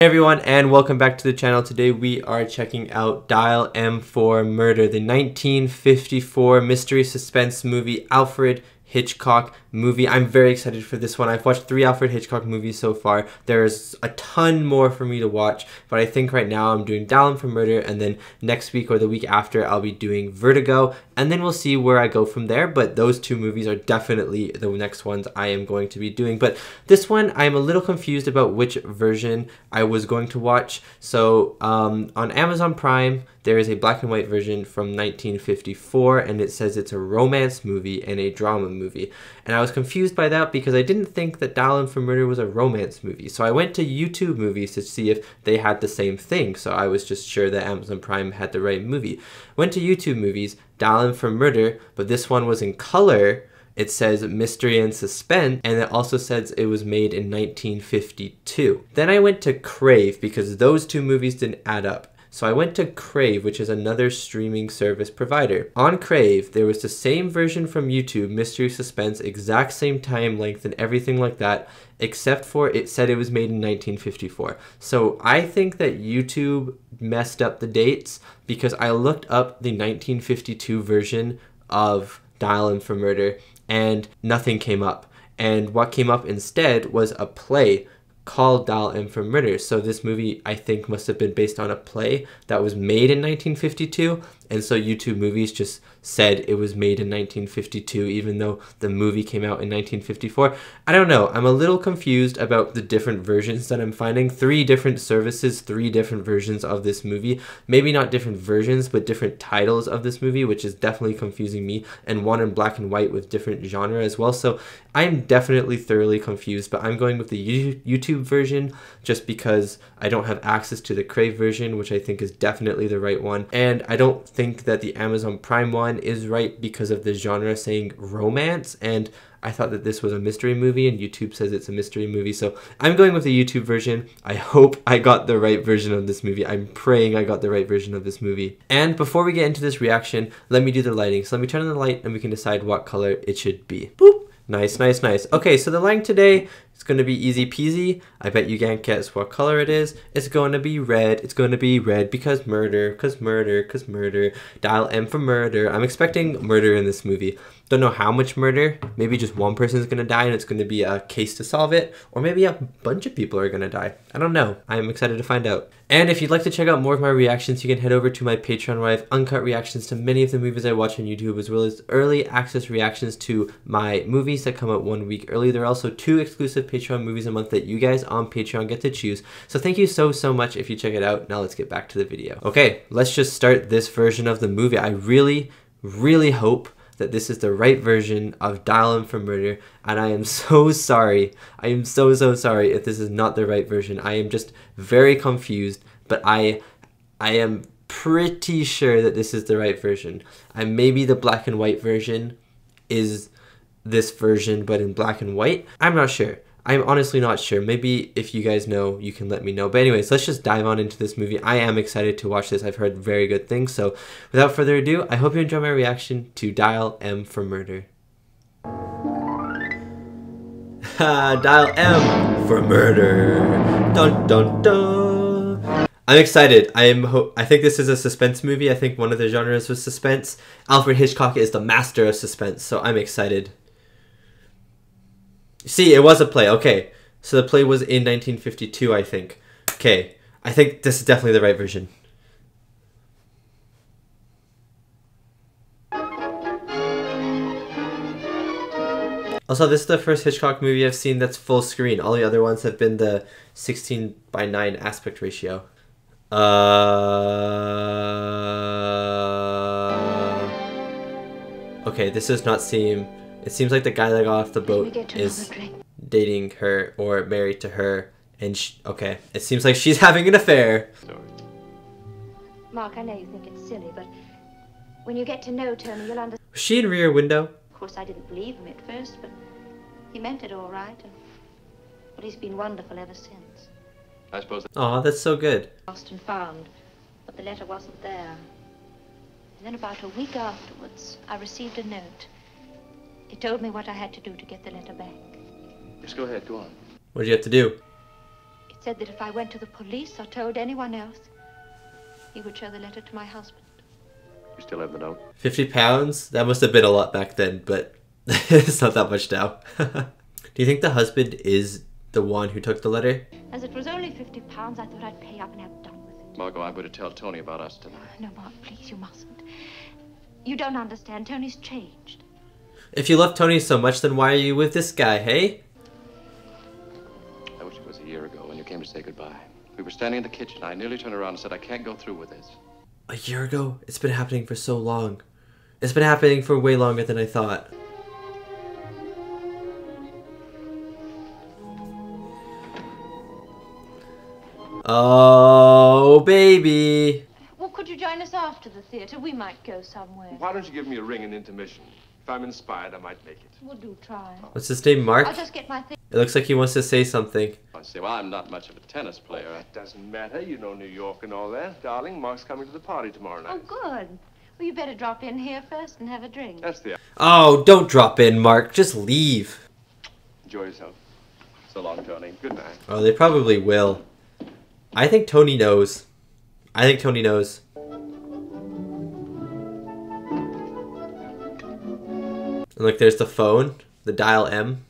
Hey everyone, and welcome back to the channel. Today we are checking out Dial M for Murder, the 1954 mystery suspense movie, Alfred Hitchcock movie. I'm very excited for this one. I've watched 3 Alfred Hitchcock movies so far. There's a ton more for me to watch, but I think right now I'm doing Dial M for Murder, and then next week or the week after I'll be doing Vertigo, and then we'll see where I go from there. But those 2 movies are definitely the next ones I am going to be doing. But this one, I'm a little confused about which version I was going to watch. So on Amazon Prime, there is a black and white version from 1954, and it says it's a romance movie and a drama movie. And I was confused by that because I didn't think that Dial M for Murder was a romance movie. So I went to YouTube Movies to see if they had the same thing. So I was just sure that Amazon Prime had the right movie. Went to YouTube Movies, Dial M for Murder, but this one was in color. It says Mystery and Suspense, and it also says it was made in 1952. Then I went to Crave because those 2 movies didn't add up. So I went to Crave, which is another streaming service provider. On Crave, there was the same version from YouTube, Mystery Suspense, exact same time length and everything like that, except for it said it was made in 1954. So I think that YouTube messed up the dates because I looked up the 1952 version of Dial M for Murder and nothing came up. And what came up instead was a play called Dial M for Murder. So this movie, I think, must have been based on a play that was made in 1952, and so YouTube Movies just said it was made in 1952 even though the movie came out in 1954. I don't know. I'm a little confused about the different versions that I'm finding. 3 different services, 3 different versions of this movie. Maybe not different versions, but different titles of this movie, which is definitely confusing me, and one in black and white with different genre as well. So I'm definitely thoroughly confused, but I'm going with the YouTube version just because I don't have access to the Crave version, which I think is definitely the right one. And I don't think that the Amazon Prime one is right because of the genre saying romance, and I thought that this was a mystery movie and YouTube says it's a mystery movie. So I'm going with the YouTube version. I hope I got the right version of this movie. I'm praying I got the right version of this movie. And before we get into this reaction, let me do the lighting. So let me turn on the light and we can decide what color it should be. Boop. Nice, nice, nice. Okay, so the lighting today is going to be easy peasy. I bet you can't guess what color it is. It's going to be red. It's going to be red because murder, because murder, because murder. Dial M for Murder. I'm expecting murder in this movie. Don't know how much murder. Maybe just one person is going to die and it's going to be a case to solve it. Or maybe a bunch of people are going to die. I don't know. I'm excited to find out. And if you'd like to check out more of my reactions, you can head over to my Patreon where I have uncut reactions to many of the movies I watch on YouTube, as well as early access reactions to my movies that come out 1 week early. There are also 2 exclusive Patreon movies a month that you guys on Patreon get to choose. So thank you so much if you check it out. Now let's get back to the video. Okay, let's just start this version of the movie. I really hope that this is the right version of Dial M for Murder, and I am so sorry. I am so sorry if this is not the right version. I am just very confused, but I am pretty sure that this is the right version. And maybe the black and white version is this version, but in black and white. I'm not sure. I'm honestly not sure. Maybe if you guys know, you can let me know. But anyways, let's just dive on into this movie. I am excited to watch this. I've heard very good things. So without further ado, I hope you enjoy my reaction to Dial M for Murder. Dial M for Murder. Dun dun dun. I'm excited. I think this is a suspense movie. I think one of the genres was suspense. Alfred Hitchcock is the master of suspense, so I'm excited. See, it was a play. Okay. So the play was in 1952, I think. Okay. I think this is definitely the right version. Also, this is the first Hitchcock movie I've seen that's full screen. All the other ones have been the 16:9 aspect ratio. Okay, this does not seem... It seems like the guy that got off the boat is dating her or married to her, and okay, it seems like she's having an affair. Mark, I know you think it's silly, but when you get to know Tony, you'll understand. Was she in Rear Window? Of course, I didn't believe him at first, but he meant it all right, and well, he's been wonderful ever since. I suppose. Aw, that's so good. Lost and found, but the letter wasn't there. And then about a week afterwards, I received a note. It told me what I had to do to get the letter back. Just go ahead, go on. What did you have to do? It said that if I went to the police or told anyone else, he would show the letter to my husband. You still have the note? £50? That must have been a lot back then, but it's not that much now. Do you think the husband is the one who took the letter? As it was only £50, I thought I'd pay up and have done with it. Margot, I'm going to tell Tony about us tonight. No, Mark, please, you mustn't. You don't understand. Tony's changed. If you love Tony so much, then why are you with this guy, hey? I wish it was a year ago when you came to say goodbye. We were standing in the kitchen. I nearly turned around and said, I can't go through with this. A year ago? It's been happening for so long. It's been happening for way longer than I thought. Oh, baby. Well, could you join us after the theatre? We might go somewhere. Why don't you give me a ring in intermission? If I'm inspired, I might make it. We'll do try. What's his name, Mark? I'll just get my thing. It looks like he wants to say something. I say, well, I'm not much of a tennis player. That doesn't matter. You know New York and all that. Darling, Mark's coming to the party tomorrow night. Oh, good. Well, you better drop in here first and have a drink. That's the... Oh, don't drop in, Mark. Just leave. Enjoy yourself. So long, Tony. Good night. Oh, they probably will. I think Tony knows. I think Tony knows. And look, there's the phone. The dial M.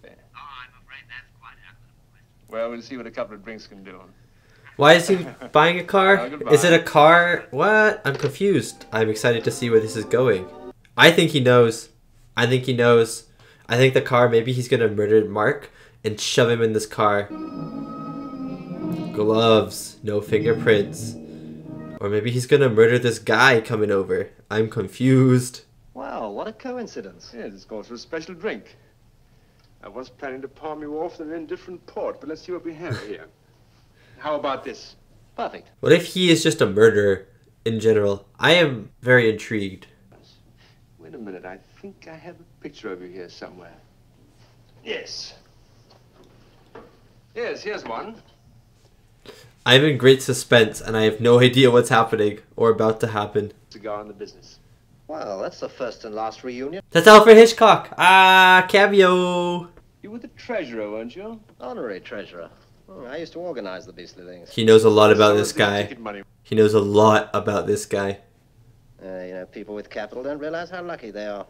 Well, we'll see what a couple of drinks can do. Why is he buying a car? Oh, goodbye. Is it a car? What? I'm confused. I'm excited to see where this is going. I think he knows. I think he knows. I think the car, maybe he's gonna murder Mark and shove him in this car. Gloves, no fingerprints. Or maybe he's gonna murder this guy coming over. I'm confused. Wow, what a coincidence. Yes, it's called for a special drink. I was planning to palm you off in an indifferent port, but let's see what we have here. How about this? Perfect. What if he is just a murderer in general? I am very intrigued. Wait a minute, I think I have a picture of you here somewhere. Yes. Yes, here's one. I'm in great suspense and I have no idea what's happening or about to happen. Cigar in the business. Well, that's the first and last reunion. That's Alfred Hitchcock! Ah, cameo! You were the treasurer, weren't you? Honorary treasurer. Oh, I used to organize the beastly things. He knows a lot about Some this of the guy. ticket money. He knows a lot about this guy. You know, people with capital don't realize how lucky they are.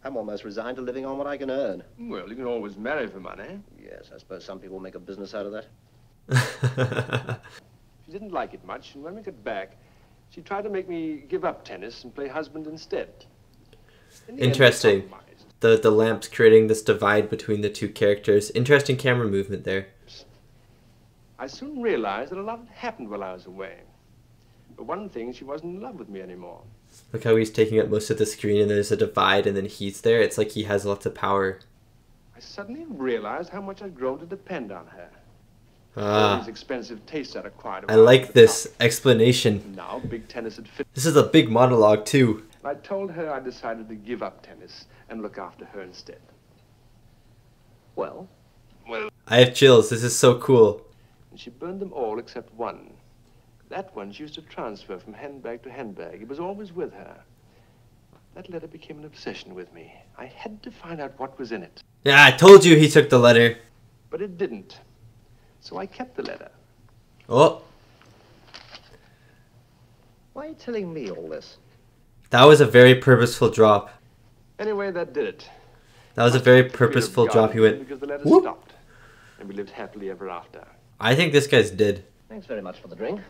I'm almost resigned to living on what I can earn. Well, you can always marry for money. Yes, I suppose some people make a business out of that. She didn't like it much, and when we got back, she tried to make me give up tennis and play husband instead. In the end, we Interesting. compromised. The lamps creating this divide between the two characters. Interesting camera movement there. I soon realized that a lot had happened while I was away. But one thing, she wasn't in love with me anymore. Look how he's taking up most of the screen and there's a divide and then he's there. It's like he has lots of power. I suddenly realized how much I'd grown to depend on her. All Ah, these expensive tastes I'd acquired. I like this explanation. Now, big tennis had fit. This is a big monologue too. I told her I decided to give up tennis and look after her instead. Well, I have chills. This is so cool. and she burned them all except one. That one she used to transfer from handbag to handbag. It was always with her. That letter became an obsession with me. I had to find out what was in it. Yeah, I told you he took the letter. But it didn't. So I kept the letter. Oh, why are you telling me all this? that was a very purposeful drop. Anyway, that did it. That was a very purposeful drop. He went, Because the letter whoop. stopped. And we lived happily ever after. I think this guy's dead. Thanks very much for the drink.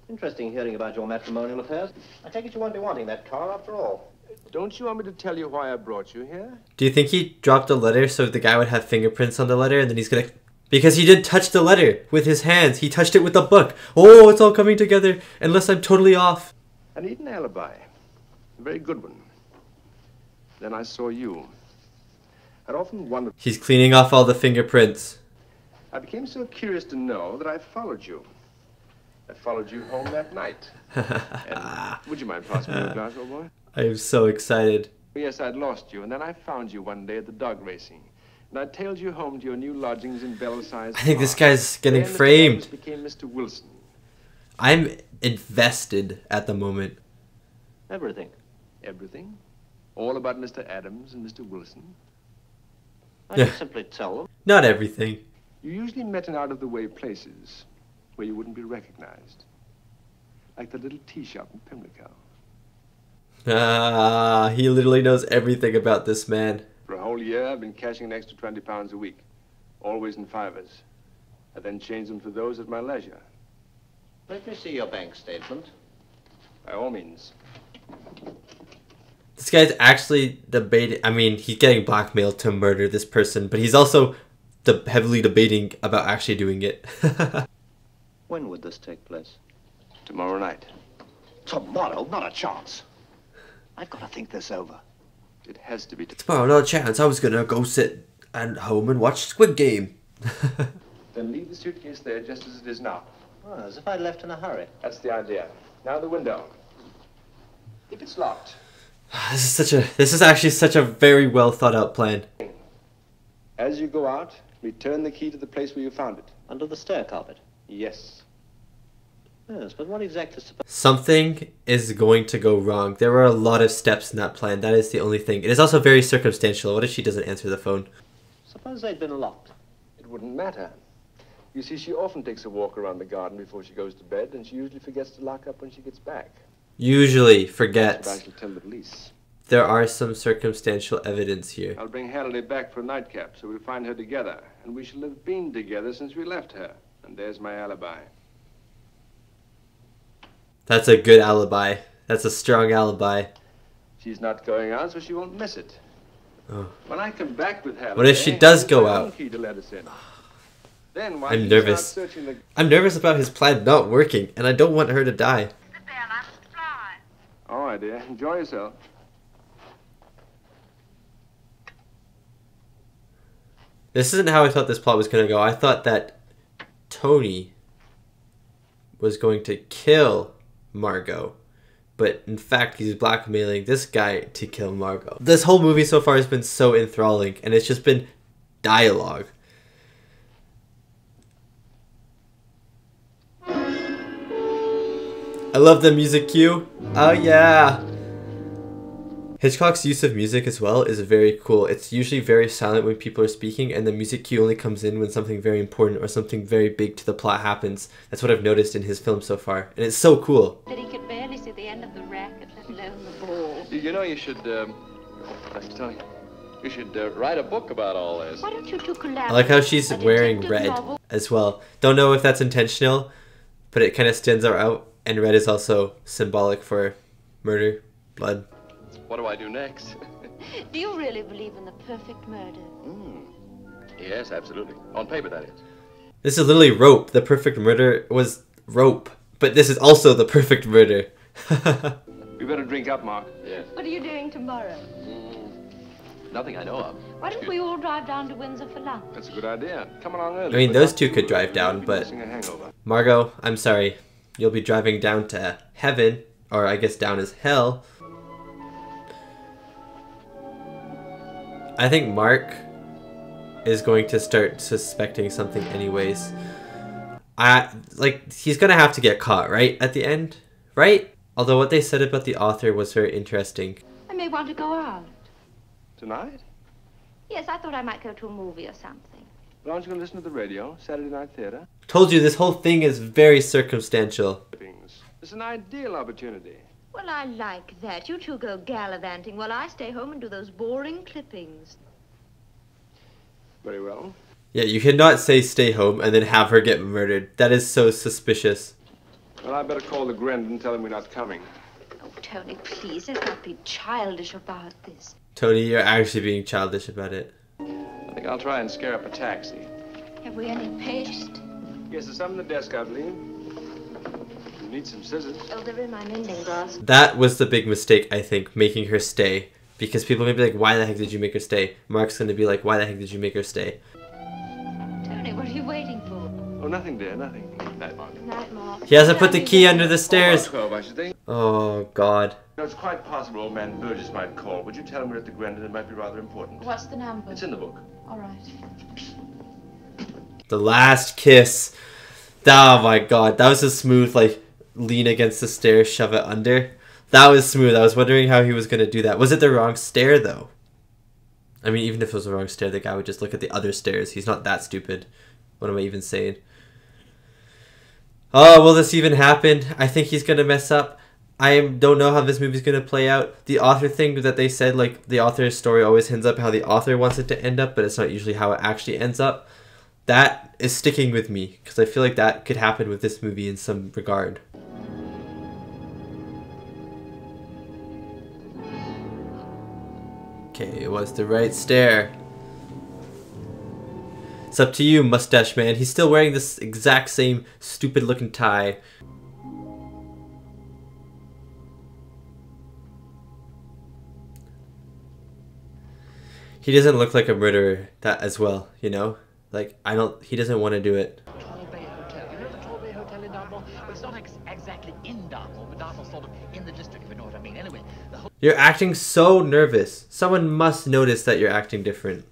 Interesting hearing about your matrimonial affairs. I take it you won't be wanting that car after all. Don't you want me to tell you why I brought you here? Do you think he dropped a letter so the guy would have fingerprints on the letter and then he's gonna... Because he didn't touch the letter with his hands. He touched it with the book. Oh, it's all coming together unless I'm totally off. I need an alibi. A very good one. Then I saw you. I'd often wondered. He's cleaning off all the fingerprints. I became so curious to know that I followed you. I followed you home that night. And would you mind passing me a glass, old boy? I am so excited. Yes, I'd lost you, and then I found you one day at the dog racing. And I tailed you home to your new lodgings in Belsize. I think this guy's getting Then Mr. framed. Adams became Mr. Wilson. I'm invested at the moment. Everything. Everything. All about Mr. Adams and Mr. Wilson. I can simply tell them. Not everything. You usually met in out-of-the-way places where you wouldn't be recognized. Like the little tea shop in Pimlico. Ah, he literally knows everything about this man. For a whole year, I've been cashing an extra £20 a week. Always in fivers. I then change them for those at my leisure. Let me see your bank statement. By all means. This guy's actually debating. I mean, he's getting blackmailed to murder this person, but he's also heavily debating about actually doing it. When would this take place? Tomorrow night. Tomorrow? Not a chance. I've got to think this over. It has to be Tomorrow, no chance. I was gonna go sit at home and watch Squid Game. Then leave the suitcase there just as it is now. Oh, as if I'd left in a hurry. That's the idea. Now the window. If it's locked. This is actually such a very well thought out plan. As you go out, return the key to the place where you found it. Under the stair carpet? Yes. Yes, but what exactly is supposed... Something is going to go wrong. There were a lot of steps in that plan. That is the only thing. It is also very circumstantial. What if she doesn't answer the phone? Suppose they'd been locked. It wouldn't matter. You see, she often takes a walk around the garden before she goes to bed, and she usually forgets to lock up when she gets back. Usually forgets. I shall tell the police. There are some circumstantial evidence here. I'll bring Halliday back for a nightcap, so we'll find her together. And we shall have been together since we left her. And there's my alibi. That's a good alibi. That's a strong alibi. She's not going out, so she won't miss it. Oh. When I come back with Halliday... What if she does go out? Key to let us in. Then why I'm nervous. I'm nervous about his plan not working, and I don't want her to die. All right, dear. Enjoy yourself. This isn't how I thought this plot was going to go. I thought that Tony was going to kill Margot. But in fact, he's blackmailing this guy to kill Margot. This whole movie so far has been so enthralling, and it's just been dialogue. I love the music cue. Oh yeah. Hitchcock's use of music as well is very cool. It's usually very silent when people are speaking, and the music cue only comes in when something very important or something very big to the plot happens. That's what I've noticed in his film so far, and it's so cool. That he could barely see the end of the racket, let alone the ball. You know, you should, you should write a book about all this. Why don't you two collaborate? I like how she's A wearing detective red novel? as well. Don't know if that's intentional, but it kind of stands her out, and red is also symbolic for murder, blood. What do I do next? Do you really believe in the perfect murder? Yes, absolutely. On paper, that is. This is literally Rope. The perfect murder was Rope, but this is also the perfect murder. We better drink up, Mark. Yes. What are you doing tomorrow? Nothing I know of. Why don't we all drive down to Windsor for lunch? That's a good idea. Come along early. I mean, those two could drive down, but Missing a hangover. Margot, I'm sorry. You'll be driving down to heaven, or I guess down as hell. I think Mark is going to start suspecting something anyways. He's gonna have to get caught, right? At the end? Right? Although what they said about the author was very interesting. I may want to go out. Tonight? Yes, I thought I might go to a movie or something. Well, aren't you going to listen to the radio? Saturday night theater? Told you, this whole thing is very circumstantial. It's an ideal opportunity. Well, I like that. You two go gallivanting while I stay home and do those boring clippings. Very well. Yeah, you cannot say stay home and then have her get murdered. That is so suspicious. Well, I better call the Grand and tell him we're not coming. Oh, Tony, please, let's not be childish about this. Tony, you're actually being childish about it. I think I'll try and scare up a taxi. Have we any paste? Yes, there's some in the desk, I believe. You need some scissors. Oh, they're in my mending glass. That was the big mistake, I think, making her stay. Because people may be like, why the heck did you make her stay? Mark's going to be like, why the heck did you make her stay? Tony, what are you waiting for? Oh, nothing, dear, nothing. Night, Mark. Night, Mark. He hasn't put the key under the stairs. 12, I should think. Oh, God. No, it's quite possible old man Burgess might call. Would you tell him we're at the Grand and it might be rather important? What's the number? It's in the book. All right. The last kiss. Oh, my God. That was a smooth, lean against the stairs, shove it under. That was smooth. I was wondering how he was going to do that. Was it the wrong stair, though? I mean, even if it was the wrong stair, the guy would just look at the other stairs. He's not that stupid. What am I even saying? Oh, will this even happen? I think he's gonna mess up. I don't know how this movie's gonna play out. The author thing that they said, like, the author's story always ends up how the author wants it to end up, but it's not usually how it actually ends up. That is sticking with me, because I feel like that could happen with this movie in some regard. Okay, it was the right stare. It's up to you, mustache man. He's still wearing this exact same stupid looking tie. He doesn't look like a murderer that as well, you know? Like, he doesn't want to do it. Exactly in Dartmoor, but Dartmoor's sort of in the district, if you know what I mean. Anyway, you're acting so nervous. Someone must notice that you're acting different.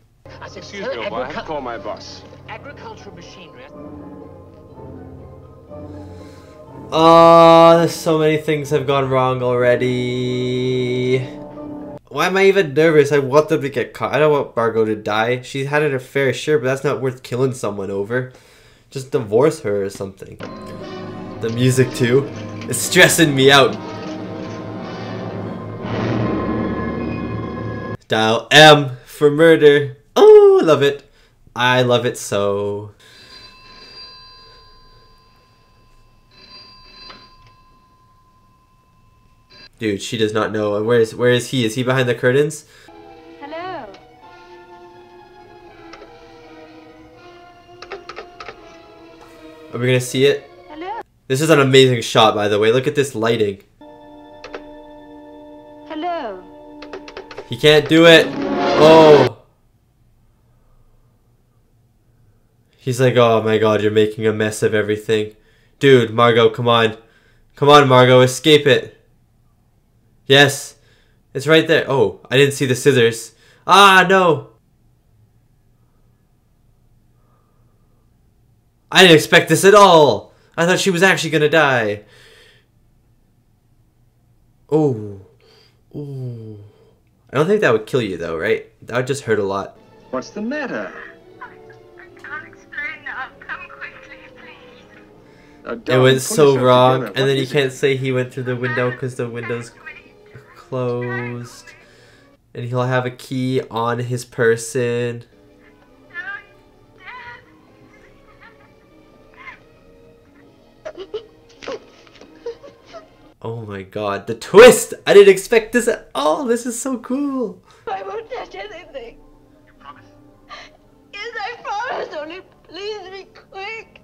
Excuse me, I have to call my boss. Agricultural machinery. Oh, so many things have gone wrong already. Why am I even nervous? I want them to get caught. I don't want Margot to die. She's had an affair, sure, but that's not worth killing someone over. Just divorce her or something. The music too. It's stressing me out. Dial M for murder. Oh, I love it. I love it so. Dude, she does not know. Where is he? Is he behind the curtains? Hello. Are we gonna see it? Hello. This is an amazing shot, by the way. Look at this lighting. Hello. He can't do it. Oh. He's like, oh my god, you're making a mess of everything. Dude, Margot, come on. Come on, Margot, escape it. Yes. It's right there. Oh, I didn't see the scissors. Ah, no. I didn't expect this at all. I thought she was actually gonna die. Oh. Ooh. I don't think that would kill you though, right? That would just hurt a lot. What's the matter? I can't explain now. Come quickly, please. It went so wrong, and then you can't say he went through the window because the window's closed. And he'll have a key on his person. Oh my god, the twist! I didn't expect this at all! This is so cool! I won't touch anything. You promise? Yes, I promise. Only please be quick.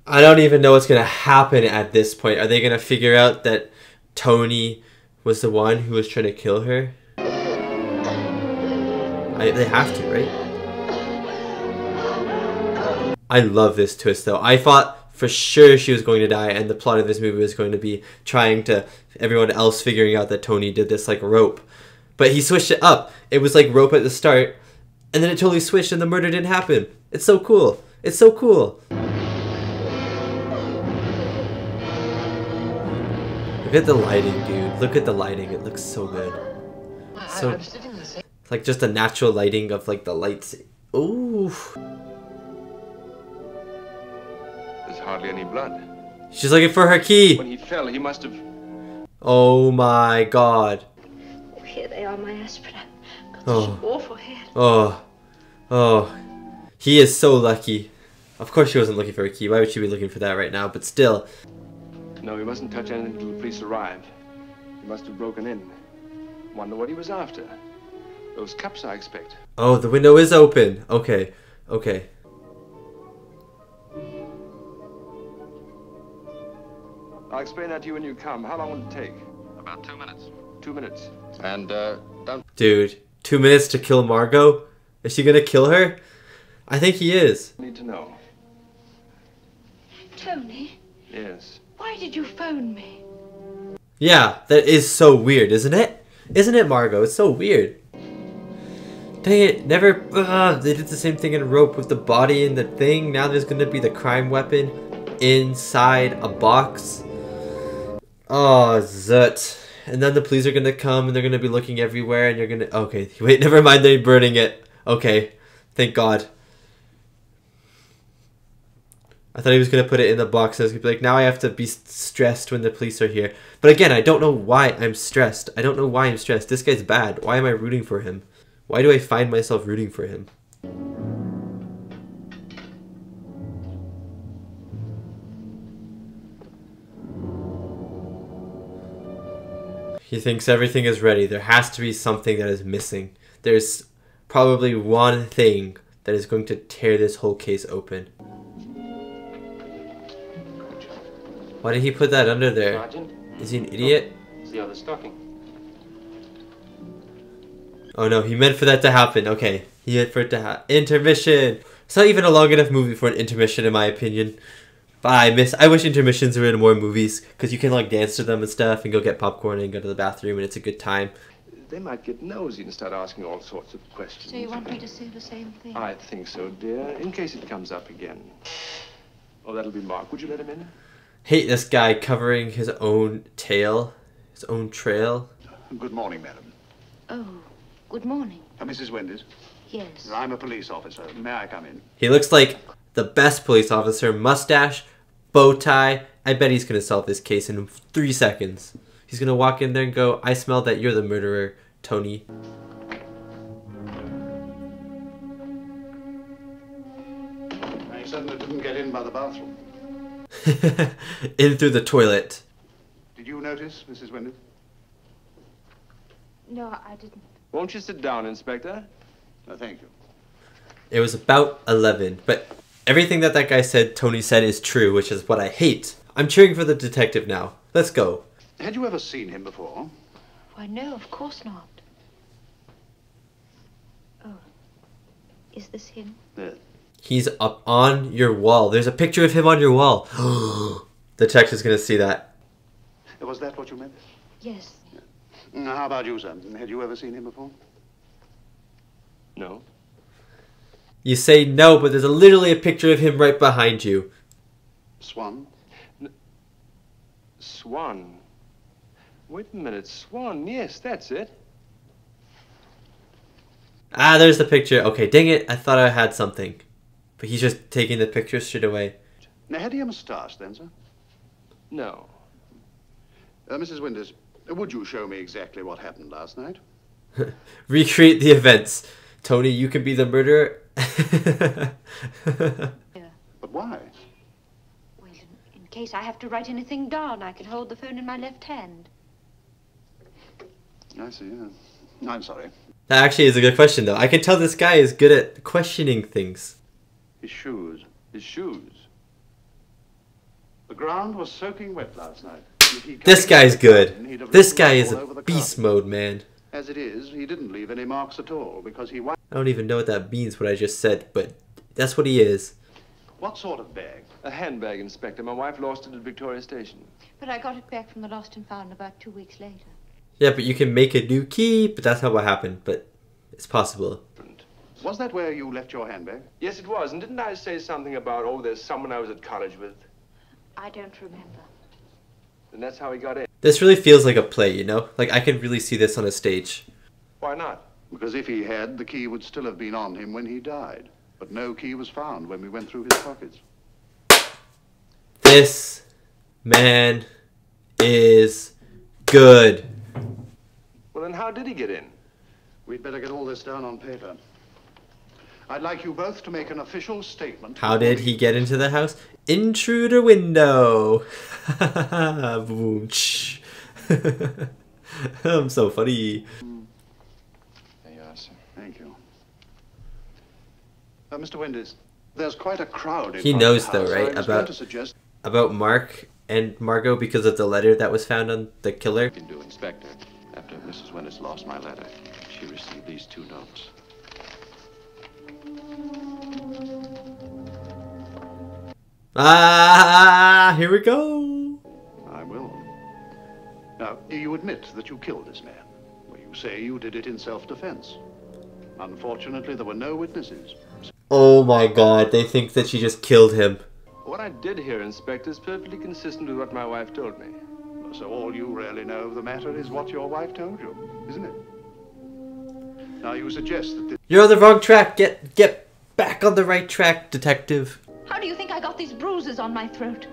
I don't even know what's gonna happen at this point. Are they gonna figure out that Tony was the one who was trying to kill her? They have to, right? I love this twist though. I thought for sure she was going to die, and the plot of this movie was going to be trying to everyone else figuring out that Tony did this like rope. But he switched it up. It was like rope at the start, and then it totally switched and the murder didn't happen. It's so cool. It's so cool. Look at the lighting, dude. Look at the lighting. It looks so good. So it's like just a natural lighting of like the lights. Ooh. There's hardly any blood. She's looking for her key. When he fell, he must have... Oh my god. Oh, here they are, my aspirin. I've got Oh. such an awful head. Oh. Oh. He is so lucky. Of course she wasn't looking for a key. Why would she be looking for that right now? But still. No, he mustn't touch anything until the police arrive. He must have broken in. Wonder what he was after. Those cups, I expect. Oh, the window is open. Okay. Okay. I'll explain that to you when you come. How long will it take? About 2 minutes. 2 minutes. And, don't... Dude, 2 minutes to kill Margot? Is she gonna kill her? I think he is. Need to know. Tony, Yes. why did you phone me? Yeah, that is so weird, isn't it? Isn't it, Margot? It's so weird. Dang it, never... they did the same thing in Rope with the body and the thing. Now there's gonna be the crime weapon inside a box. Oh, zut. And then the police are gonna come and they're gonna be looking everywhere and you're gonna... Okay, wait, never mind, they're burning it. Okay, thank God. I thought he was going to put it in the box. I was going to be like, now I have to be stressed when the police are here. But again, I don't know why I'm stressed. I don't know why I'm stressed. This guy's bad. Why am I rooting for him? Why do I find myself rooting for him? He thinks everything is ready. There has to be something that is missing. There's probably one thing that is going to tear this whole case open. Why did he put that under there? Sergeant? Is he an idiot? It's the other stocking. Oh no, he meant for that to happen. Okay, he meant for it to happen. Intermission! It's not even a long enough movie for an intermission in my opinion. But I wish intermissions were in more movies, because you can like dance to them and stuff and go get popcorn and go to the bathroom and it's a good time. They might get nosy and start asking all sorts of questions. So you want me to say the same thing? I think so, dear, in case it comes up again. Oh, that'll be Mark. Would you let him in? Hate this guy covering his own tail, his own trail. Good morning, madam. Oh, good morning. Mrs. Winders? Yes. I'm a police officer. May I come in? He looks like the best police officer. Mustache, bow tie. I bet he's going to solve this case in 3 seconds. He's going to walk in there and go, I smell that you're the murderer, Tony. I certainly didn't get in by the bathroom. In through the toilet. Did you notice, Mrs. Winders? No, I didn't. Won't you sit down, Inspector? No, thank you. It was about 11, but everything that guy said, Tony said, is true, which is what I hate. I'm cheering for the detective now. Let's go. Had you ever seen him before? Why, no, of course not. Oh, is this him? Yes. He's up on your wall. There's a picture of him on your wall. The detective's gonna see that. Was that what you meant? Yes. How about you, sir? Had you ever seen him before? No. You say no, but there's literally a picture of him right behind you. Swan? Swan. Wait a minute, Swan. Yes, that's it. Ah, there's the picture. Okay, dang it. I thought I had something. But he's just taking the picture straight away. Now, had he a moustache then, sir? No. Mrs. Winders, would you show me exactly what happened last night? Recreate the events. Tony, you can be the murderer. But why? Well, in case I have to write anything down, I can hold the phone in my left hand. I see, yeah. I'm sorry. That actually is a good question, though. I can tell this guy is good at questioning things. His shoes. His shoes. The ground was soaking wet last night. This guy's good. This guy is a beast mode, man. As it is, he didn't leave any marks at all because he... I don't even know what that means, what I just said, but that's what he is. What sort of bag? A handbag, Inspector. My wife lost it at Victoria Station. But I got it back from the lost and found about 2 weeks later. Yeah, but you can make a new key, but that's not what happened, but it's possible. Was that where you left your handbag? Yes, it was. And didn't I say something about, oh, there's someone I was at college with? I don't remember. And that's how he got in. This really feels like a play, you know? Like, I can really see this on a stage. Why not? Because if he had, the key would still have been on him when he died. But no key was found when we went through his pockets. This man is good. Well, then how did he get in? We'd better get all this down on paper. I'd like you both to make an official statement. How did he get into the house? Intruder window. Boom. I'm so funny. There you are, sir. Thank you. Mr. Winders, there's quite a crowd in He front of knows, the though, house. right? I was going to suggest... About Mark and Margot because of the letter that was found on the killer. You can do, Inspector. After Mrs. Winters lost my letter, she received these 2 notes. Ah, here we go. I will. Now, you admit that you killed this man. Well, you say you did it in self-defense. Unfortunately, there were no witnesses. Oh my god, they think that she just killed him. What I did here, Inspector, is perfectly consistent with what my wife told me. So all you really know of the matter is what your wife told you, isn't it? Now you suggest that this... You're on the wrong track. Get back on the right track, detective. How do you think I got these bruises on my throat?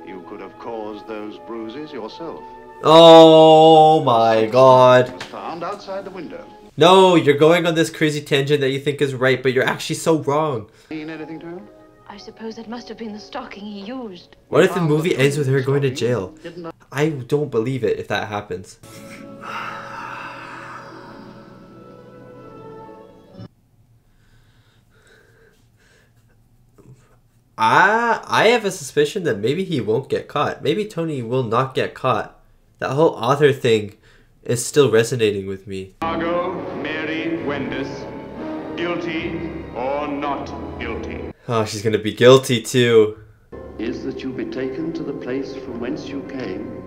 You could have caused those bruises yourself. Oh my god. It was found outside the window. No, you're going on this crazy tangent that you think is right, but you're actually so wrong. Mean anything to him? I suppose it must have been the stocking he used. What if the movie ends with her going to jail? I don't believe it if that happens. I have a suspicion that maybe he won't get caught. Maybe Tony will not get caught. That whole author thing is still resonating with me. Margot, Mary Wendus, guilty or not guilty? Oh, she's gonna be guilty too. Is that you be taken to the place from whence you came,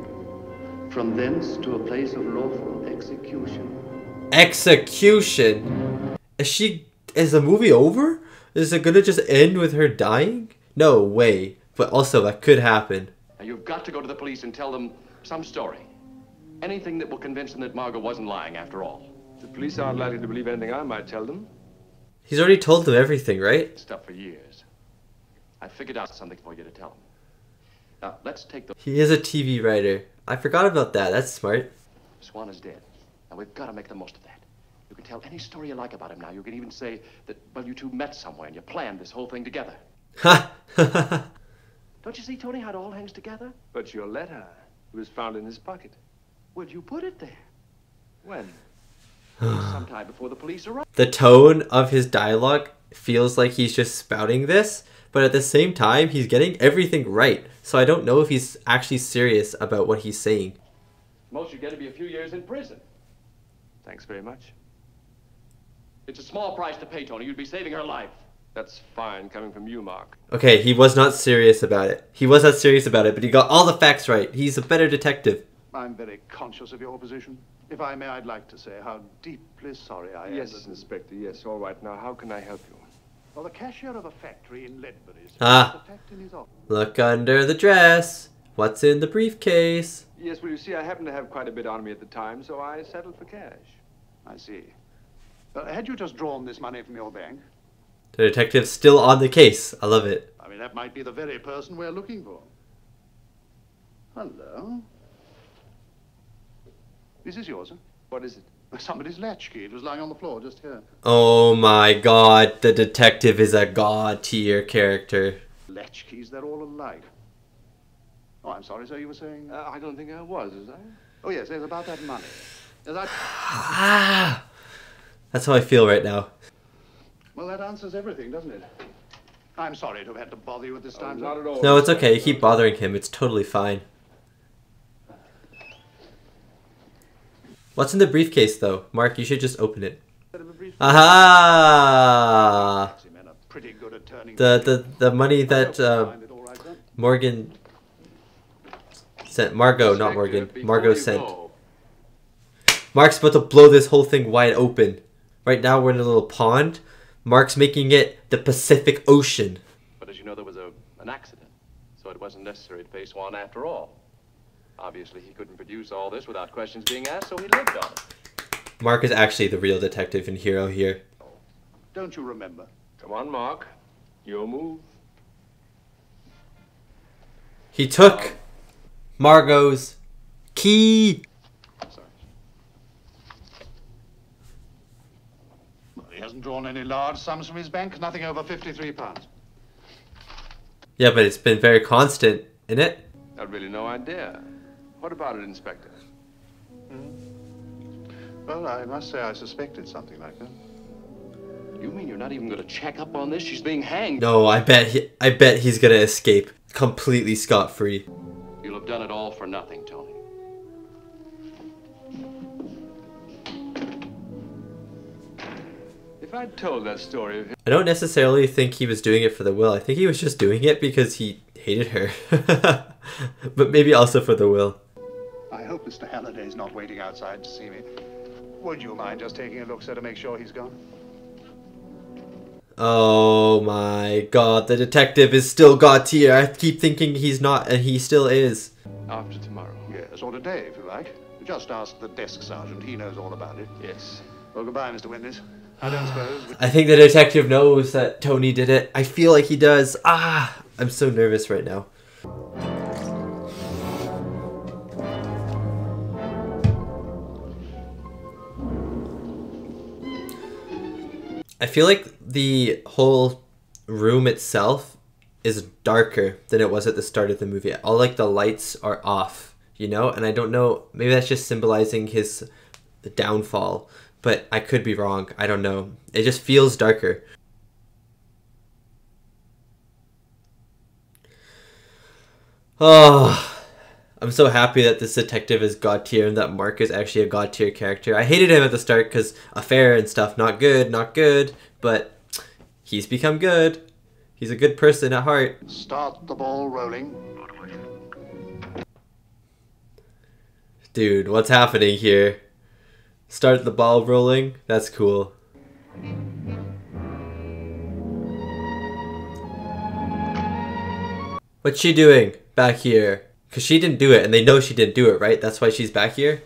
from thence to a place of lawful execution. Execution? Is the movie over? Is it gonna just end with her dying? No way. But also, that could happen. Now, you've got to go to the police and tell them some story. Anything that will convince them that Margot wasn't lying after all. The police aren't likely to believe anything I might tell them. He's already told them everything, right? Stuff for years. I figured out something for you to tell them. Now, let's take the... He is a TV writer. I forgot about that. That's smart. Swan is dead. Now, we've got to make the most of that. You can tell any story you like about him now. You can even say that, well, you two met somewhere and you planned this whole thing together. Ha! Don't you see, Tony, how it all hangs together? But your letter was found in his pocket. Where'd you put it there? When? Sometime before the police arrived. The tone of his dialogue feels like he's just spouting this, but at the same time, he's getting everything right. So I don't know if he's actually serious about what he's saying. Most you're going to be a few years in prison. Thanks very much. It's a small price to pay, Tony. You'd be saving her life. That's fine coming from you, Mark. Okay, he was not serious about it. He was not serious about it, but he got all the facts right. He's a better detective. I'm very conscious of your position. If I may, I'd like to say how deeply sorry I am. Yes, Inspector, yes. All right. Now, how can I help you? Well, the cashier of a factory in Ledbury's Ah. in his office. Look under the dress. What's in the briefcase? Yes, well, you see, I happened to have quite a bit on me at the time, so I settled for cash. I see. Had you just drawn this money from your bank? The detective's still on the case. I love it. I mean, that might be the very person we're looking for. Hello. This is yours, huh? What is it? Somebody's latchkey. It was lying on the floor just here. Oh my god, the detective is a god tier character. Latchkeys, they're all alike. Oh, I'm sorry, sir, you were saying? I don't think I was I? Oh, yes, it's about that money. Ah, that's how I feel right now. Well, that answers everything, doesn't it? I'm sorry to have had to bother you at this time. Not at all. No, it's okay. Keep bothering him. It's totally fine. What's in the briefcase, though? Mark, you should just open it. Aha! The money that Morgan sent. Margot, not Morgan. Margot sent. Mark's about to blow this whole thing wide open. Right now we're in a little pond. Mark's making it the Pacific Ocean. But as you know, there was an accident, so it wasn't necessary to pay Swan after all. Obviously, he couldn't produce all this without questions being asked, so he lived on it. Mark is actually the real detective and hero here. Don't you remember? Come on, Mark. Your move. He took Margot's key. Sorry. Well, he hasn't drawn any large sums from his bank. Nothing over £53. Yeah, but it's been very constant, isn't it? I've really no idea. What about it, Inspector? Well, I must say I suspected something like that. You mean you're not even going to check up on this? She's being hanged. No, I bet he's gonna escape completely scot-free. You'll have done it all for nothing, Tony. If I'd told that story of him... I don't necessarily think he was doing it for the will. I think he was just doing it because he hated her. But maybe also for the will. I hope Mr. Halliday's not waiting outside to see me. Would you mind just taking a look, sir, to make sure he's gone? Oh my god, the detective is still god tier. I keep thinking he's not, and he still is. After tomorrow. Yes, or today, if you like. Just ask the desk sergeant. He knows all about it. Yes. Well, goodbye, Mr. Windus. I don't suppose... I think the detective knows that Tony did it. I feel like he does. Ah, I'm so nervous right now. I feel like the whole room itself is darker than it was at the start of the movie. All like the lights are off, you know? And I don't know, maybe that's just symbolizing his downfall, but I could be wrong. I don't know. It just feels darker. Oh, I'm so happy that this detective is God tier and that Mark is actually a God tier character. I hated him at the start because affair and stuff, not good, but he's become good. He's a good person at heart. Start the ball rolling. Dude, what's happening here? Start the ball rolling? That's cool. What's she doing back here? Because she didn't do it, and they know she didn't do it, right? That's why she's back here?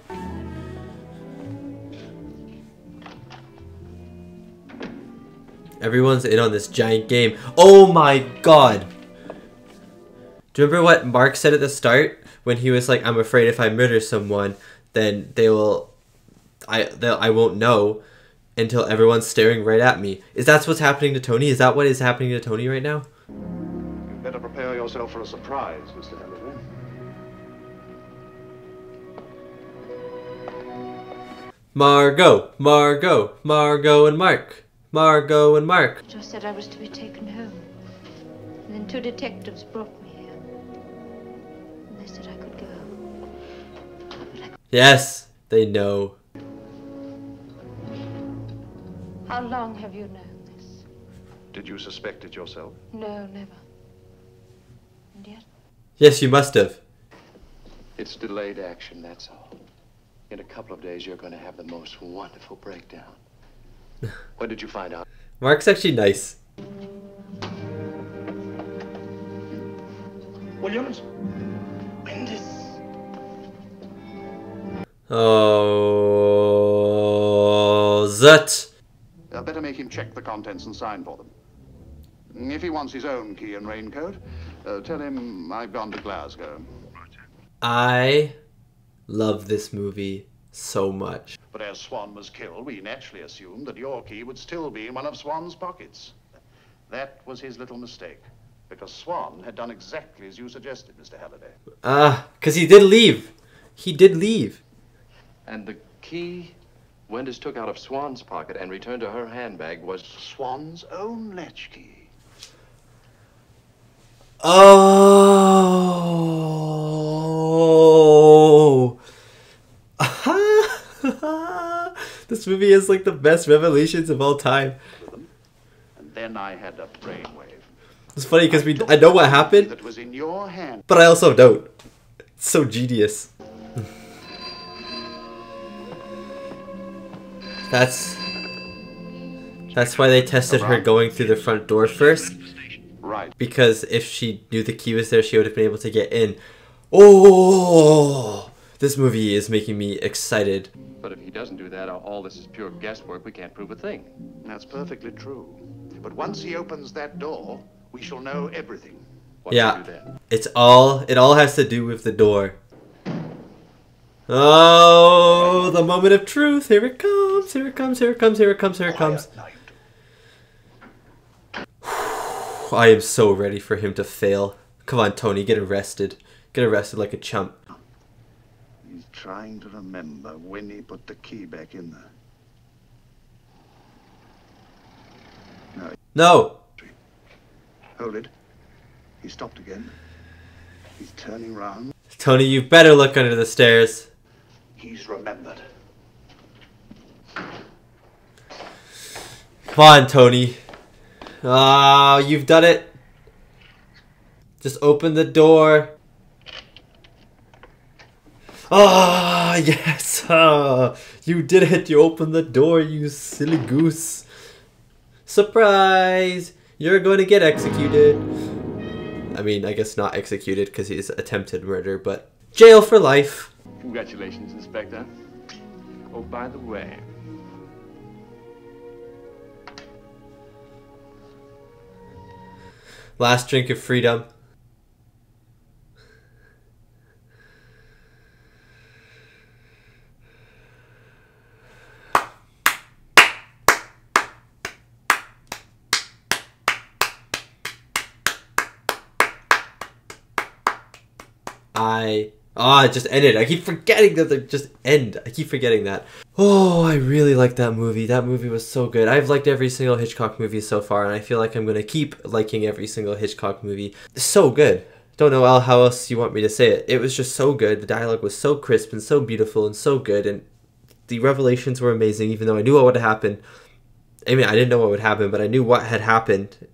Everyone's in on this giant game. Oh my god! Do you remember what Mark said at the start? When he was like, I'm afraid if I murder someone, then I won't know until everyone's staring right at me. Is that what's happening to Tony? Is that what is happening to Tony right now? You'd better prepare yourself for a surprise, Mr. Halliday. Margot, Margot, Margot and Mark. Margot and Mark. Just said I was to be taken home. And then 2 detectives brought me here. And they said I could go. Yes, they know. How long have you known this? Did you suspect it yourself? No, never. And yet? Yes, you must have. It's delayed action, that's all. In a couple of days, you're going to have the most wonderful breakdown. What did you find out? Mark's actually nice. Williams? Windus? Oh, Zut. Better make him check the contents and sign for them. If he wants his own key and raincoat, tell him I've gone to Glasgow. I love this movie so much. But as Swan was killed, we naturally assumed that your key would still be in one of Swan's pockets. That was his little mistake, because Swan had done exactly as you suggested, Mr. Halliday. Because he did leave. He did leave. And the key Wenders took out of Swan's pocket and returned to her handbag was Swan's own latchkey. Oh. This movie is like the best revelations of all time. And then I had a brainwave. It's funny because I know what happened, that was in your hand. but I also don't. It's so genius. That's why they tested her going through the front door first. Right. Because if she knew the key was there, she would have been able to get in. Oh, this movie is making me excited. But if he doesn't do that, all this is pure guesswork. We can't prove a thing. That's perfectly true. But once he opens that door, we shall know everything. What do Yeah, you do then? it all has to do with the door. Oh, the moment of truth. Here it comes. Here it comes. Here it comes. Here it comes. Here it comes. I am so ready for him to fail. Come on, Tony, get arrested. Get arrested like a chump. He's trying to remember when he put the key back in there. No. Hold it. He stopped again. He's turning round. Tony, you better look under the stairs. He's remembered. Come on, Tony. Ah, you've done it. Just open the door. Ah, yes. Ah, you did it. You opened the door, you silly goose. Surprise. You're going to get executed. I mean, I guess not executed because he's attempted murder, but jail for life. Congratulations, Inspector. Oh, by the way, Last Drink of Freedom. It just ended. I keep forgetting that they just end. I keep forgetting that. Oh, I really like that movie. That movie was so good. I've liked every single Hitchcock movie so far, and I feel like I'm going to keep liking every single Hitchcock movie. So good. Don't know how else you want me to say it. It was just so good. The dialogue was so crisp and so beautiful and so good, and the revelations were amazing, even though I knew what would happen. I mean, I didn't know what would happen, but I knew what had happened.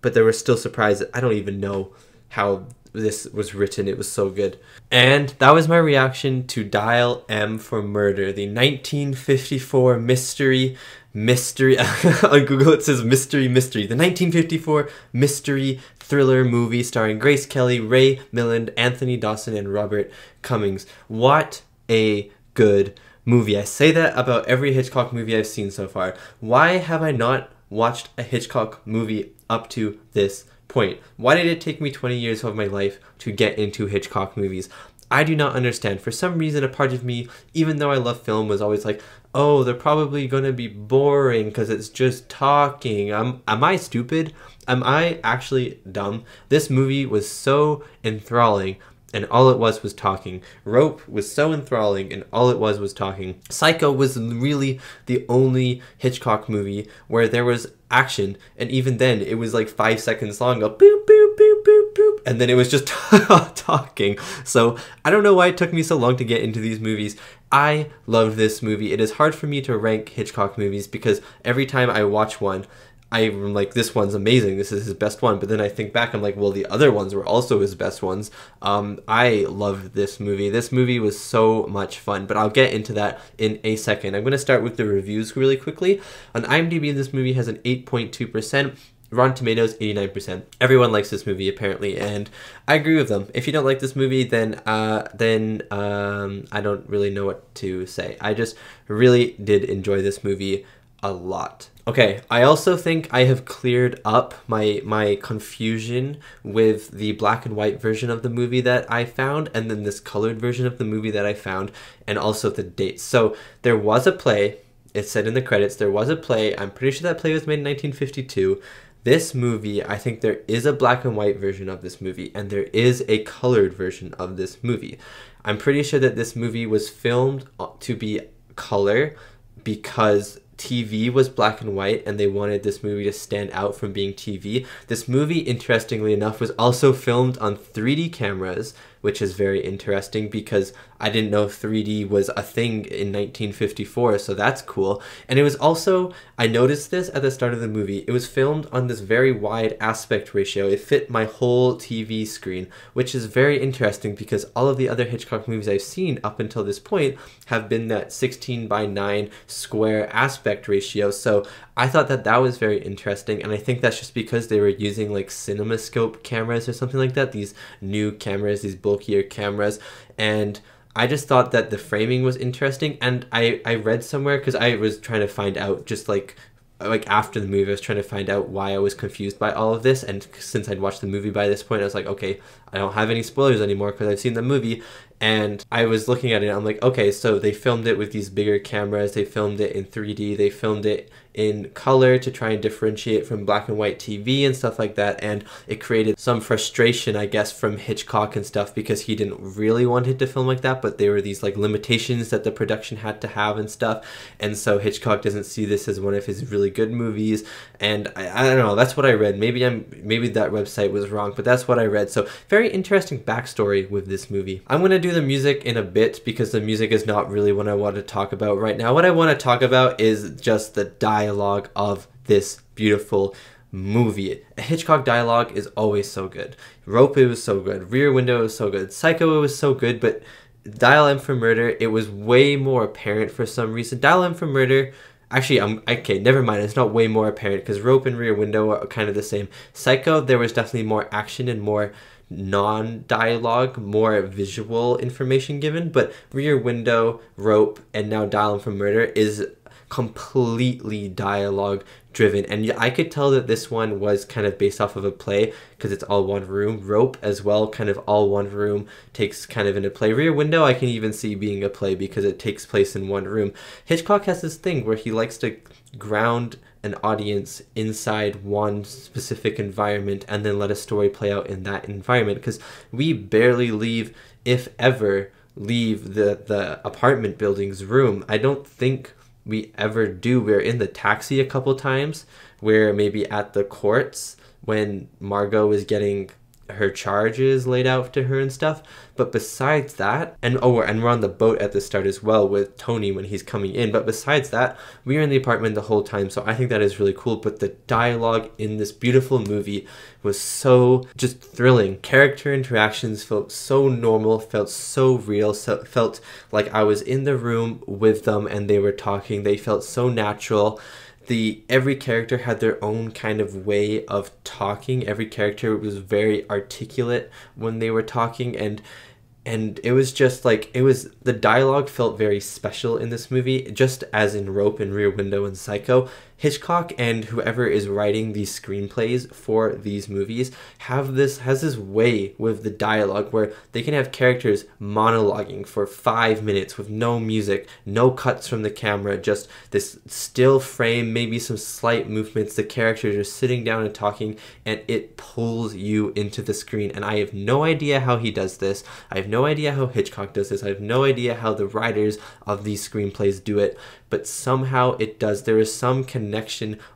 But there were still surprises. I don't even know how this was written. It was so good. And that was my reaction to Dial M for Murder, the 1954 mystery on Google it says mystery, the 1954 mystery thriller movie starring Grace Kelly, Ray Milland, Anthony Dawson, and Robert Cummings. What a good movie. I say that about every Hitchcock movie I've seen so far. Why have I not watched a Hitchcock movie up to this point? Why did it take me 20 years of my life to get into Hitchcock movies? I do not understand. For some reason, a part of me, even though I love film, was always like, oh, they're probably going to be boring because it's just talking. Am I stupid? Am I actually dumb? This movie was so enthralling, and all it was talking. Rope was so enthralling, and all it was talking. Psycho was really the only Hitchcock movie where there was action, and even then it was like 5 seconds long, go boop boop boop boop boop, and then it was just talking. So I don't know why it took me so long to get into these movies. I love this movie. It is hard for me to rank Hitchcock movies because every time I watch one, I'm like, this one's amazing, this is his best one, but then I think back, I'm like, well, the other ones were also his best ones. I love this movie. This movie was so much fun, but I'll get into that in a second. I'm going to start with the reviews really quickly. On IMDb, this movie has an 8.2%. Rotten Tomatoes, 89%. Everyone likes this movie, apparently, and I agree with them. If you don't like this movie, then I don't really know what to say. I just really did enjoy this movie a lot. Okay, I also think I have cleared up my confusion with the black and white version of the movie that I found, and then this colored version of the movie that I found, and also the dates. So there was a play, it said in the credits, there was a play. I'm pretty sure that play was made in 1952. This movie, I think there is a black and white version of this movie, and there is a colored version of this movie. I'm pretty sure that this movie was filmed to be color because TV was black and white, and they wanted this movie to stand out from being TV. This movie, interestingly enough, was also filmed on 3D cameras, which is very interesting because I didn't know 3D was a thing in 1954, so that's cool. And it was also, I noticed this at the start of the movie, it was filmed on this very wide aspect ratio. It fit my whole TV screen, which is very interesting because all of the other Hitchcock movies I've seen up until this point have been that 16:9 square aspect ratio. So I thought that that was very interesting, and I think that's just because they were using like CinemaScope cameras or something like that, these new cameras, these bulkier cameras, and I just thought that the framing was interesting. And I read somewhere, because I was trying to find out, just like after the movie, I was trying to find out why I was confused by all of this, and since I'd watched the movie by this point, I was like, okay, I don't have any spoilers anymore because I've seen the movie. And I was looking at it, I'm like, okay, so they filmed it with these bigger cameras, they filmed it in 3D, they filmed it in color to try and differentiate from black and white TV and stuff like that, and it created some frustration, I guess, from Hitchcock and stuff, because he didn't really want it to film like that, but there were these like limitations that the production had to have and stuff, and so Hitchcock doesn't see this as one of his really good movies. And I don't know, that's what I read. Maybe that website was wrong, but that's what I read. So very interesting backstory with this movie. I'm gonna do the music in a bit because the music is not really what I want to talk about right now. What I want to talk about is just the dialogue of this beautiful movie. A Hitchcock dialogue is always so good. Rope, it was so good. Rear Window was so good. Psycho, it was so good, but Dial M for Murder, it was way more apparent for some reason. Dial M for Murder, actually, okay, never mind. It's not way more apparent because Rope and Rear Window are kind of the same. Psycho, there was definitely more action and more non-dialogue, more visual information given, but Rear Window, Rope, and now Dial M for Murder is completely dialogue driven. And I could tell that this one was kind of based off of a play because it's all one room. Rope as well, kind of all one room, takes kind of in a play. Rear Window I can even see being a play because it takes place in one room. Hitchcock has this thing where he likes to ground an audience inside one specific environment and then let a story play out in that environment, because we barely leave, if ever, leave the apartment building's room. I don't think we ever do. We're in the taxi a couple times, we're maybe at the courts when Margot is getting her charges laid out to her and stuff, but besides that, and we're on the boat at the start as well with Tony when he's coming in, but besides that, we are in the apartment the whole time. So I think that is really cool. But the dialogue in this beautiful movie was so just thrilling. Character interactions felt so normal, felt so real, felt like I was in the room with them and they were talking. They felt so natural. Every character had their own kind of way of talking. Every character was very articulate when they were talking, and it was just like, the dialogue felt very special in this movie, just as in Rope and Rear Window and Psycho. Hitchcock and whoever is writing these screenplays for these movies has this way with the dialogue where they can have characters monologuing for 5 minutes with no music, no cuts from the camera, just this still frame, maybe some slight movements. The characters are sitting down and talking, and it pulls you into the screen. And I have no idea how he does this. I have no idea how Hitchcock does this. I have no idea how the writers of these screenplays do it, but somehow it does. There is some connection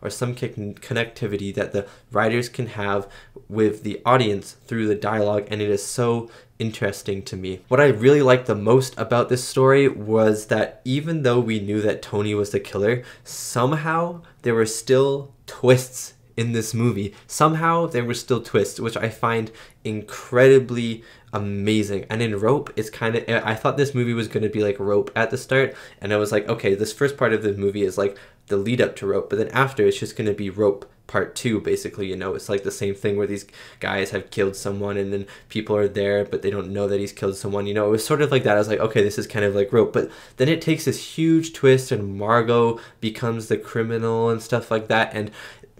or some connectivity that the writers can have with the audience through the dialogue, and it is so interesting to me. What I really liked the most about this story was that even though we knew that Tony was the killer, somehow there were still twists in this movie. Somehow there were still twists, which I find incredibly amazing. And in Rope, it's kind of, I thought this movie was going to be like Rope at the start, and I was like, okay, this first part of the movie is like the lead up to Rope, but then after it's just going to be Rope part 2, basically. You know, it's like the same thing where these guys have killed someone and then people are there but they don't know that he's killed someone. You know, it was sort of like that. I was like, okay, this is kind of like Rope, but then it takes this huge twist and Margot becomes the criminal and stuff like that. And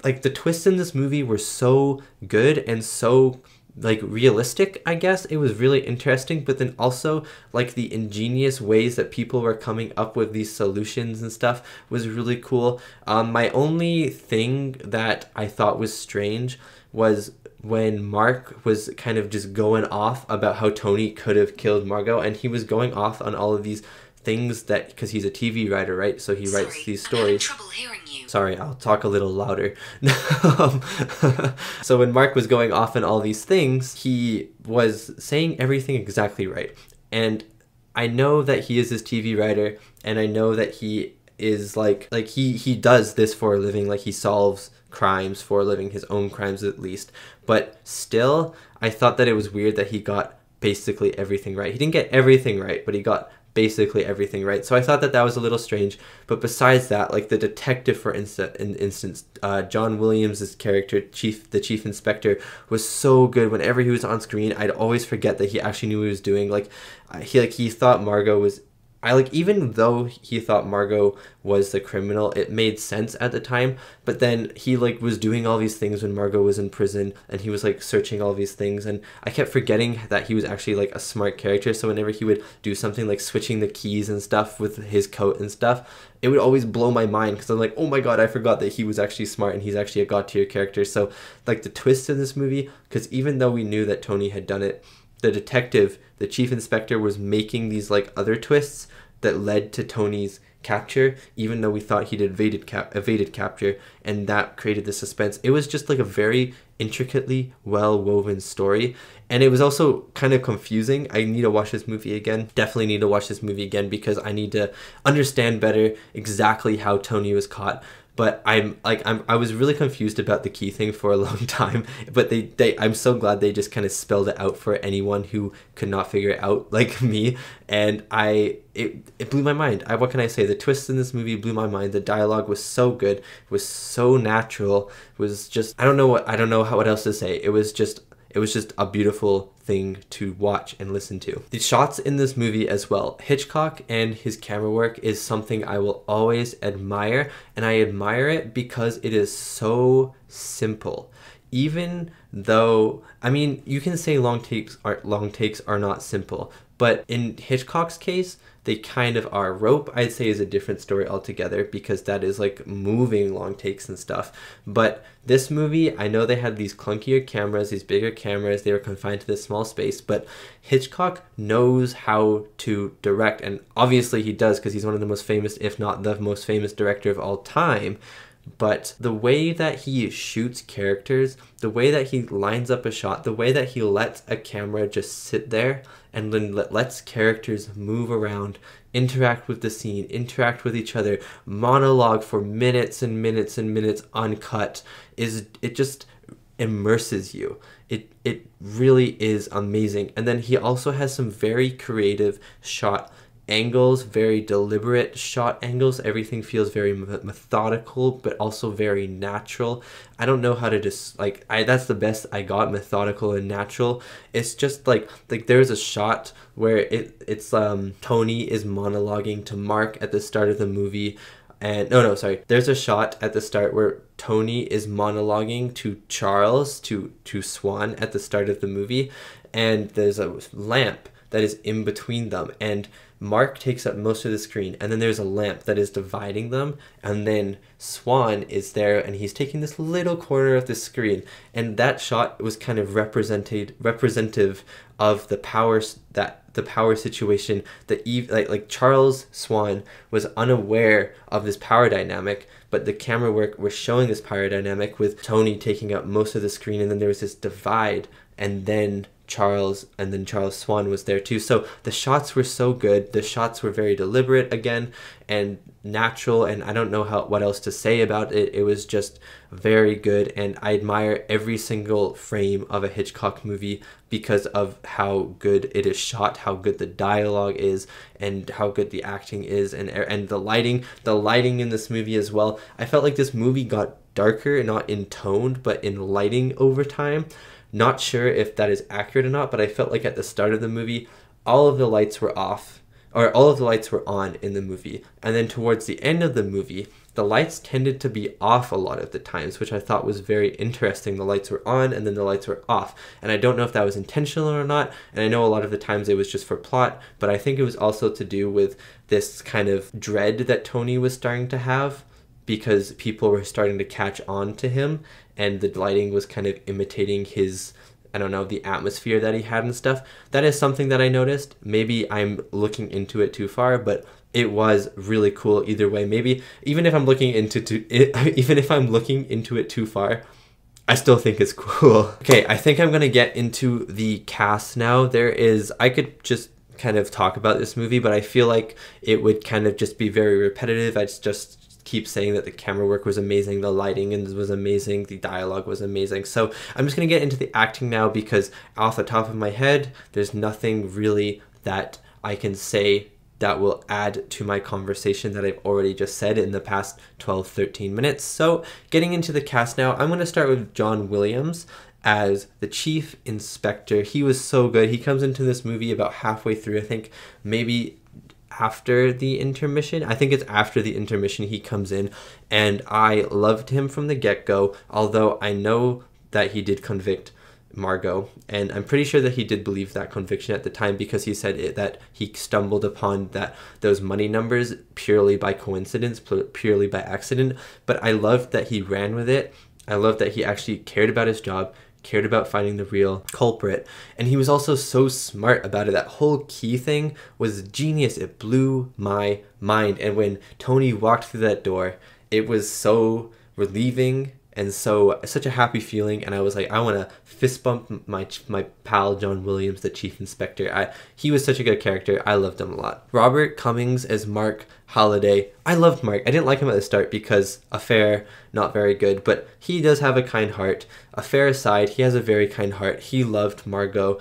like the twists in this movie were so good and so like realistic, I guess. It was really interesting, but then also like the ingenious ways that people were coming up with these solutions and stuff was really cool. My only thing that I thought was strange was when Mark was kind of just going off about how Tony could have killed Margot, and he was going off on all of these things that, because he's a TV writer, right? So he writes these stories. I'm having trouble hearing you. Sorry, I'll talk a little louder. So when Mark was going off on all these things, he was saying everything exactly right. And I know that he is this TV writer, and I know that he is like he does this for a living, like he solves crimes for a living, his own crimes at least. But still, I thought that it was weird that he got basically everything right. He didn't get everything right, but he got basically everything right. So I thought that that was a little strange. But besides that, like the detective, for instance, John Williams' character, the chief inspector, was so good. Whenever he was on screen, I'd always forget that he actually knew what he was doing. He thought Margot was, even though he thought Margot was the criminal, it made sense at the time. But then he was doing all these things when Margot was in prison, and he was searching all these things, and I kept forgetting that he was actually a smart character. So whenever he would do something like switching the keys and stuff with his coat and stuff, it would always blow my mind, because I'm like, oh my god, I forgot that he was actually smart and he's actually a god-tier character. So the twist in this movie, because even though we knew that Tony had done it, the detective, the chief inspector, was making these other twists that led to Tony's capture, even though we thought he'd evaded capture, and that created the suspense. It was just a very intricately well-woven story, and it was also kind of confusing. I need to watch this movie again. Definitely need to watch this movie again, because I need to understand better exactly how Tony was caught. But I was really confused about the key thing for a long time, but I'm so glad they just kind of spelled it out for anyone who could not figure it out, like me. And it blew my mind. What can I say? The twists in this movie blew my mind. The dialogue was so good, was so natural, was just, I don't know what else to say. It it was just a beautiful thing to watch and listen to. The shots in this movie as well. Hitchcock and his camera work is something I will always admire, and I admire it because it is so simple. Even though, I mean, you can say long takes are not simple, but in Hitchcock's case, they kind of are. Rope, I'd say, is a different story altogether because that is like moving long takes and stuff. But this movie, I know they had these clunkier cameras, these bigger cameras, they were confined to this small space, but Hitchcock knows how to direct, and obviously he does because he's one of the most famous, if not the most famous director of all time. But the way that he shoots characters, the way that he lines up a shot, the way that he lets a camera just sit there and then lets characters move around, interact with the scene, interact with each other, monologue for minutes and minutes and minutes uncut, it just immerses you. It really is amazing. And then he also has some very creative shot angles, very deliberate shot angles. Everything feels very methodical, but also very natural. I don't know how to just that's the best I got, methodical and natural. It's just like there's a shot where it's Tony is monologuing to Mark at the start of the movie. And there's a shot at the start where Tony is monologuing to Charles, to Swan at the start of the movie, and there's a lamp that is in between them, and Mark takes up most of the screen, and then there's a lamp that is dividing them, and then Swan is there and he's taking this little corner of the screen, and that shot was kind of representative of the power situation that like Charles Swan was unaware of this power dynamic, but the camera work was showing this power dynamic with Tony taking up most of the screen, and then there was this divide, and then Charles Swan was there too. So the shots were so good. The shots were very deliberate again and natural, and I don't know what else to say about it. It was just very good, and I admire every single frame of a Hitchcock movie because of how good it is shot, how good the dialogue is, and how good the acting is, and the lighting in this movie as well. I felt like this movie got darker, not in tone, but in lighting over time. Not sure if that is accurate or not, but I felt like at the start of the movie, all of the lights were off, or all of the lights were on in the movie. And then towards the end of the movie, the lights tended to be off a lot of the times, which I thought was very interesting. The lights were on and then the lights were off. And I don't know if that was intentional or not. And I know a lot of the times it was just for plot, but I think it was also to do with this kind of dread that Tony was starting to have, because people were starting to catch on to him, and the lighting was kind of imitating his, I don't know, the atmosphere that he had and stuff. That is something that I noticed. Maybe I'm looking into it too far, but it was really cool either way. Maybe even if I'm looking into it too far, I still think it's cool. Okay, I think I'm going to get into the cast now. I could just kind of talk about this movie, but I feel like it would kind of just be very repetitive. I'd just keep saying that the camera work was amazing, the lighting was amazing, the dialogue was amazing. So I'm just going to get into the acting now, because off the top of my head, there's nothing really that I can say that will add to my conversation that I've already just said in the past 12-13 minutes. So getting into the cast now, I'm going to start with John Williams as the chief inspector. He was so good. He comes into this movie about halfway through, I think maybe after the intermission. I think it's after the intermission he comes in, and I loved him from the get-go, although I know that he did convict Margot, and I'm pretty sure that he did believe that conviction at the time, because he said that he stumbled upon those money numbers purely by coincidence, purely by accident. But I loved that he ran with it. I loved that he actually cared about his job, cared about finding the real culprit, and he was also so smart about it. That whole key thing was genius. It blew my mind, and when Tony walked through that door, it was so relieving and such a happy feeling, and I was like, I want to fist bump my pal John Williams, the chief inspector. He was such a good character. I loved him a lot. Robert Cummings as Mark Halliday. I loved Mark. I didn't like him at the start because affair, not very good, but he does have a kind heart. Affair aside, he has a very kind heart. He loved Margot.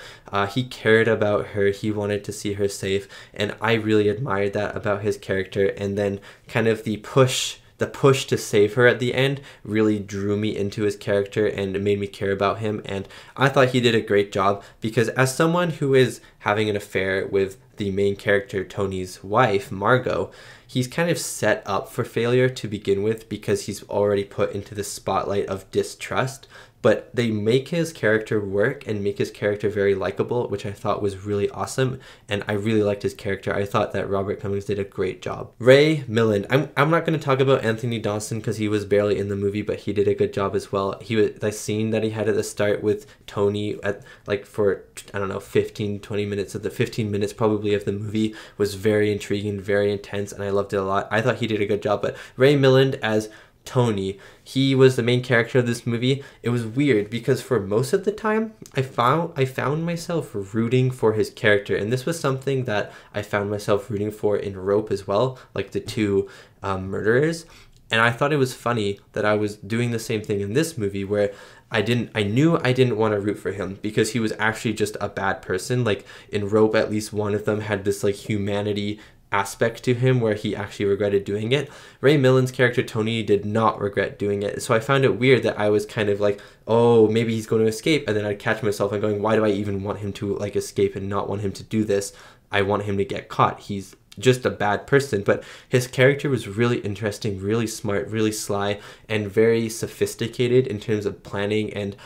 He cared about her. He wanted to see her safe, and I really admired that about his character. And then kind of the push the push to save her at the end really drew me into his character and it made me care about him, and I thought he did a great job because as someone who is having an affair with the main character Tony's wife, Margot, he's kind of set up for failure to begin with because he's already put into the spotlight of distrust. But they make his character work and make his character very likable, which I thought was really awesome, and I really liked his character. I thought that Robert Cummings did a great job. Ray Milland. I'm not going to talk about Anthony Dawson because he was barely in the movie, but he did a good job as well. The scene that he had at the start with Tony at like for, I don't know, 15-20 minutes of the 15 minutes probably of the movie was very intriguing, very intense, and I loved it a lot. I thought he did a good job. But Ray Milland as Tony, he was the main character of this movie. It was weird because for most of the time I found myself rooting for his character, and this was something that I found myself rooting for in Rope as well, like the two murderers. And I thought it was funny that I was doing the same thing in this movie where I knew I didn't want to root for him because he was actually just a bad person. Like in Rope, at least one of them had this like humanity aspect to him where he actually regretted doing it. Ray Milland's character Tony did not regret doing it, so I found it weird that I was kind of like, oh, maybe he's going to escape, and then I'd catch myself and going, why do I even want him to like escape and not want him to do this? I want him to get caught. He's just a bad person. But his character was really interesting, really smart, really sly, and very sophisticated in terms of planning and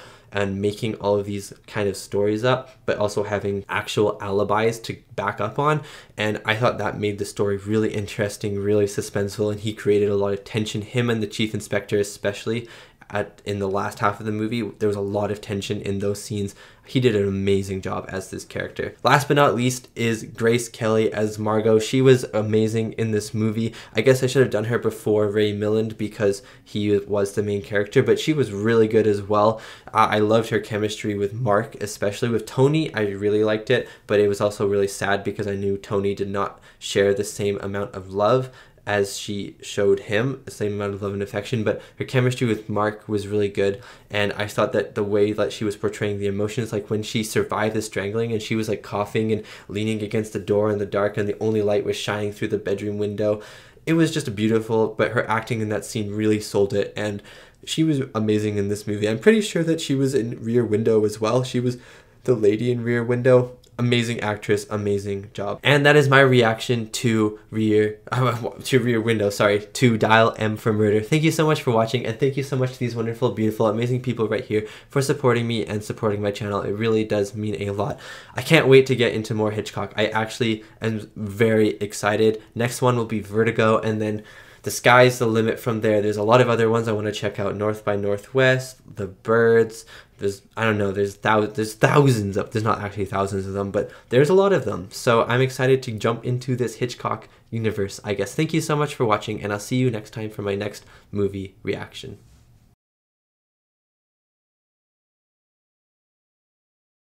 making all of these kind of stories up, but also having actual alibis to back up on. And I thought that made the story really interesting, really suspenseful, and he created a lot of tension. Him and the chief inspector especially, in the last half of the movie, there was a lot of tension in those scenes. He did an amazing job as this character. Last but not least is Grace Kelly as Margot. She was amazing in this movie. I guess I should have done her before Ray Milland because he was the main character, but she was really good as well. I loved her chemistry with Mark, especially with Tony. I really liked it, but it was also really sad because I knew Tony did not share the same amount of love as she showed him, the same amount of love and affection. But her chemistry with Mark was really good, and I thought that the way that she was portraying the emotions, like when she survived the strangling and she was like coughing and leaning against the door in the dark and the only light was shining through the bedroom window, it was just beautiful. But her acting in that scene really sold it, and she was amazing in this movie. I'm pretty sure that she was in Rear Window as well. She was the lady in Rear Window. Amazing actress, amazing job. And that is my reaction to Rear Window, to Dial M for Murder. Thank you so much for watching, and thank you so much to these wonderful, beautiful, amazing people right here for supporting me and supporting my channel. It really does mean a lot. I can't wait to get into more Hitchcock. I actually am very excited. Next one will be Vertigo, and then the sky's the limit from there. There's a lot of other ones I want to check out. North by Northwest, The Birds. There's thousands of, there's not actually thousands of them, but there's a lot of them. So I'm excited to jump into this Hitchcock universe, I guess. Thank you so much for watching, and I'll see you next time for my next movie reaction.